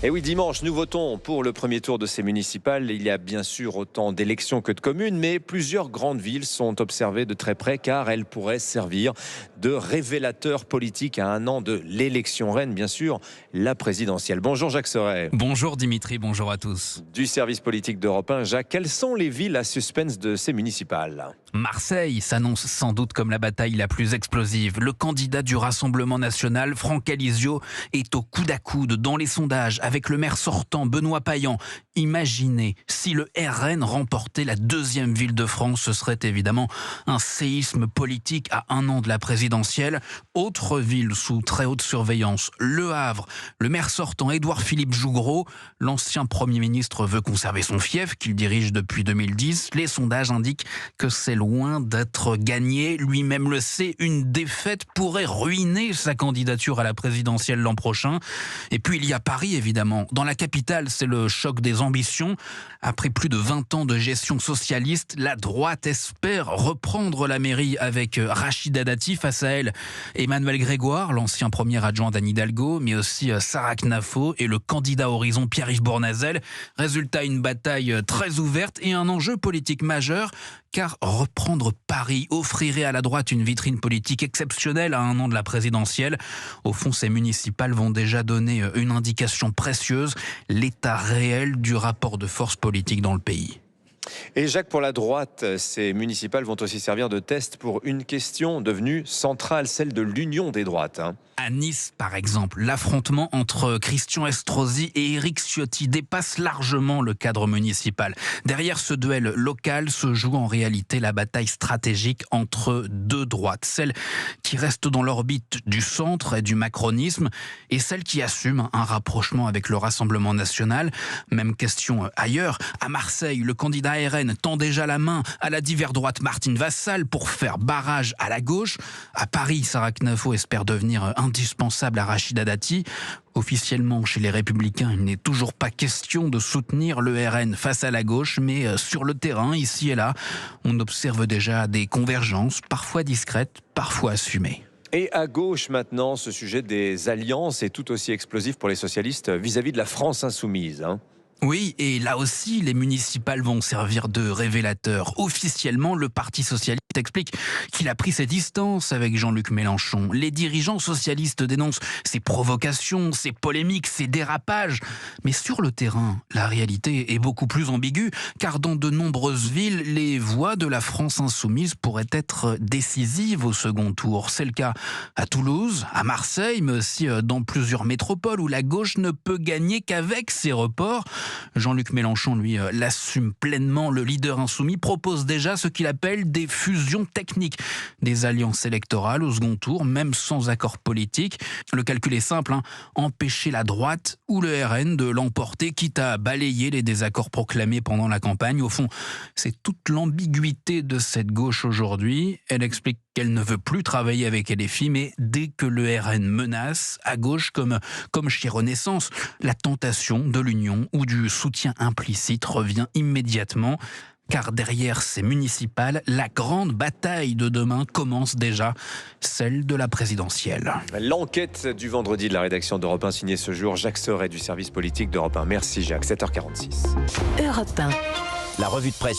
Et oui, dimanche, nous votons pour le premier tour de ces municipales. Il y a bien sûr autant d'élections que de communes, mais plusieurs grandes villes sont observées de très près car elles pourraient servir de révélateur politique à un an de l'élection reine, bien sûr, la présidentielle. Bonjour Jacques Serret. Bonjour Dimitri, bonjour à tous. Du service politique d'Europe 1, Jacques, quelles sont les villes à suspense de ces municipales ? Marseille s'annonce sans doute comme la bataille la plus explosive. Le candidat du Rassemblement national, Franck Alizio, est au coude à coude dans les sondages avec le maire sortant, Benoît Payan. Imaginez, si le RN remportait la deuxième ville de France, ce serait évidemment un séisme politique à un an de la présidentielle. Autre ville sous très haute surveillance, Le Havre. Le maire sortant, Édouard Philippe Jougreau, l'ancien Premier ministre veut conserver son fief qu'il dirige depuis 2010. Les sondages indiquent que c'est loin d'être gagné. Lui-même le sait, une défaite pourrait ruiner sa candidature à la présidentielle l'an prochain. Et puis il y a Paris, évidemment. Dans la capitale, c'est le choc des ambitions. Après plus de 20 ans de gestion socialiste, la droite espère reprendre la mairie avec Rachida Dati. Face à elle, Emmanuel Grégoire, l'ancien premier adjoint d'Anne Hidalgo, mais aussi Sarah Knafo et le candidat Horizon Pierre-Yves Bournazel. Résultat, une bataille très ouverte et un enjeu politique majeur, car reprendre Paris offrirait à la droite une vitrine politique exceptionnelle à un an de la présidentielle. Au fond, ces municipales vont déjà donner une indication précieuse, l'état réel du rapport de force politique dans le pays. Et Jacques, pour la droite, ces municipales vont aussi servir de test pour une question devenue centrale, celle de l'union des droites. À Nice, par exemple, l'affrontement entre Christian Estrosi et Éric Ciotti dépasse largement le cadre municipal. Derrière ce duel local se joue en réalité la bataille stratégique entre deux droites. Celle qui reste dans l'orbite du centre et du macronisme et celle qui assume un rapprochement avec le Rassemblement national. Même question ailleurs. À Marseille, le candidat RN tend déjà la main à la divers droite Martine Vassal pour faire barrage à la gauche. À Paris, Sarah Knafo espère devenir indispensable à Rachida Dati. Officiellement, chez les Républicains, il n'est toujours pas question de soutenir le RN face à la gauche, mais sur le terrain, ici et là, on observe déjà des convergences, parfois discrètes, parfois assumées. Et à gauche maintenant, ce sujet des alliances est tout aussi explosif pour les socialistes vis-à-vis de la France insoumise. Oui, et là aussi, les municipales vont servir de révélateur. Officiellement, le Parti socialiste explique qu'il a pris ses distances avec Jean-Luc Mélenchon. Les dirigeants socialistes dénoncent ces provocations, ces polémiques, ces dérapages. Mais sur le terrain, la réalité est beaucoup plus ambiguë, car dans de nombreuses villes, les voix de la France insoumise pourraient être décisives au second tour. C'est le cas à Toulouse, à Marseille, mais aussi dans plusieurs métropoles où la gauche ne peut gagner qu'avec ses reports. Jean-Luc Mélenchon, lui, l'assume pleinement. Le leader insoumis propose déjà ce qu'il appelle des fusions techniques, des alliances électorales au second tour, même sans accord politique. Le calcul est simple, empêcher la droite ou le RN de l'emporter, quitte à balayer les désaccords proclamés pendant la campagne. Au fond, c'est toute l'ambiguïté de cette gauche aujourd'hui. Elle explique qu'elle ne veut plus travailler avec LFI, mais dès que le RN menace, à gauche comme chez Renaissance, la tentation de l'union ou du soutien implicite revient immédiatement. Car derrière ces municipales, la grande bataille de demain commence déjà, celle de la présidentielle. L'enquête du vendredi de la rédaction d'Europe 1 signée ce jour, Jacques Serret du service politique d'Europe 1. Merci Jacques, 7h46. Europe 1. La revue de presse.